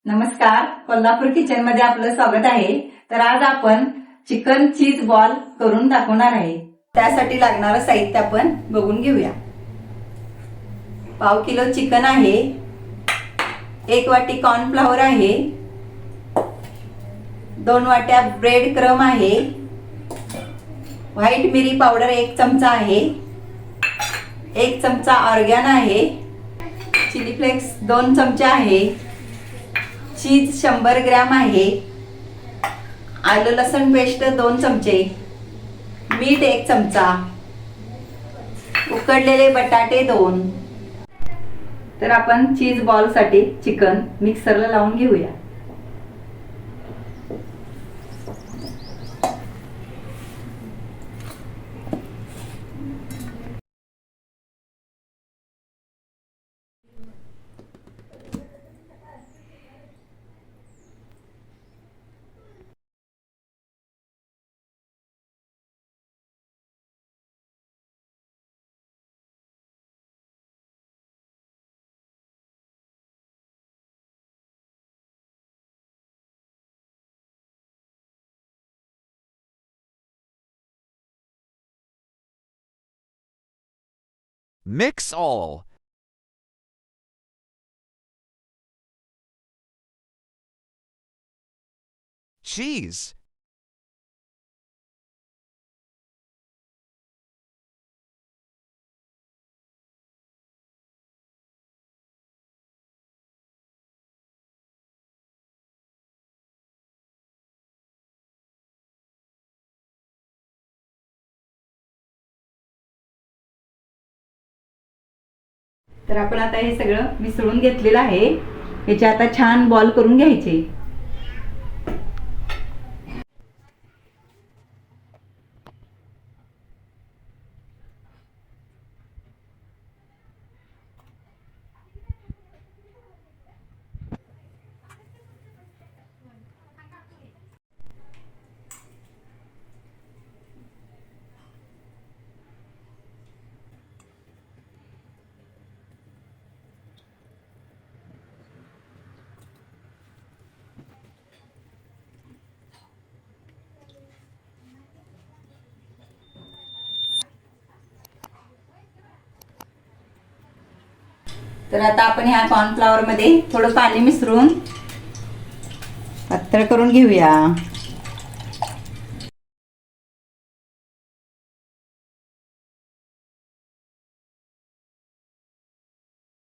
नमस्कार, कोल्हापूर किचन मध्ये आपलं स्वागत आहे। तर आज आपण चिकन चीज बॉल करून दाखवणार आहे। त्यासाठी लागणारं साहित्य आपण बघून घेऊया। पाव किलो चिकन आहे, 1 वाटी कॉर्नफ्लॉवर आहे, 2 वाट्या ब्रेड क्रम आहे, व्हाईट मिरी पावडर 1 चमचा आहे, 1 चमचा ऑर्गॅन आहे, चिली फ्लेक्स 2 चमचे आहे, चीज 100 ग्रॅम आहे, आलं लसूण पेस्ट 2 चमचे, मीठ 1 चमचा, उकडलेले बटाटे 2। तर आपण चीज बॉल साठी चिकन मिक्सरला लावून घेऊया। Mix all. Cheese. तर आपण आता हे सगळं मिसळून घेतलेलं आहे। याचे आता छान बॉल करून घ्यायचे। तर आता आपण ह्या कॉर्नफ्लॉवर मध्ये थोडं पाणी मिसळून पातळ करून घेऊया।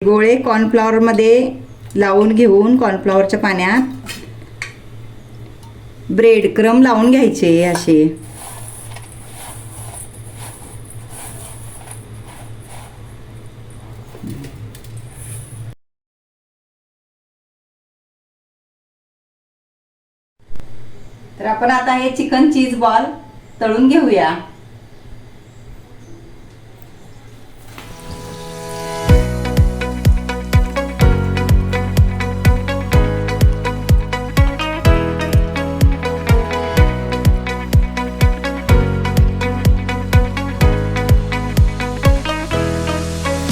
गोळे कॉर्नफ्लॉवर मध्ये लावून घेऊन कॉर्नफ्लॉवरच्या पाण्यात ब्रेड क्रम लावून घ्यायचे असे। तर आपण आता हे चिकन चीज बॉल तळून घेऊया।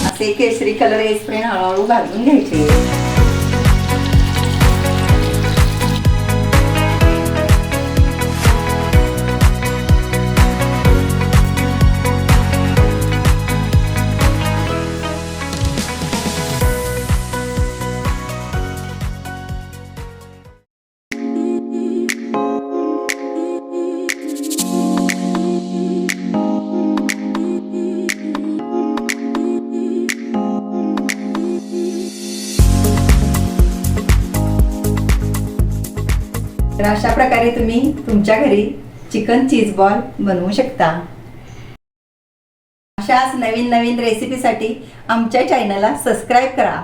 असे केसरी कलर येईपर्यंत हळूहळू भाजून घ्यायचे। तर अशा प्रकारे तुम्ही तुमच्या घरी चिकन चीज बॉल बनवू शकता। अशाच नवीन नवीन रेसिपीसाठी आमच्या चॅनलला सबस्क्राईब करा।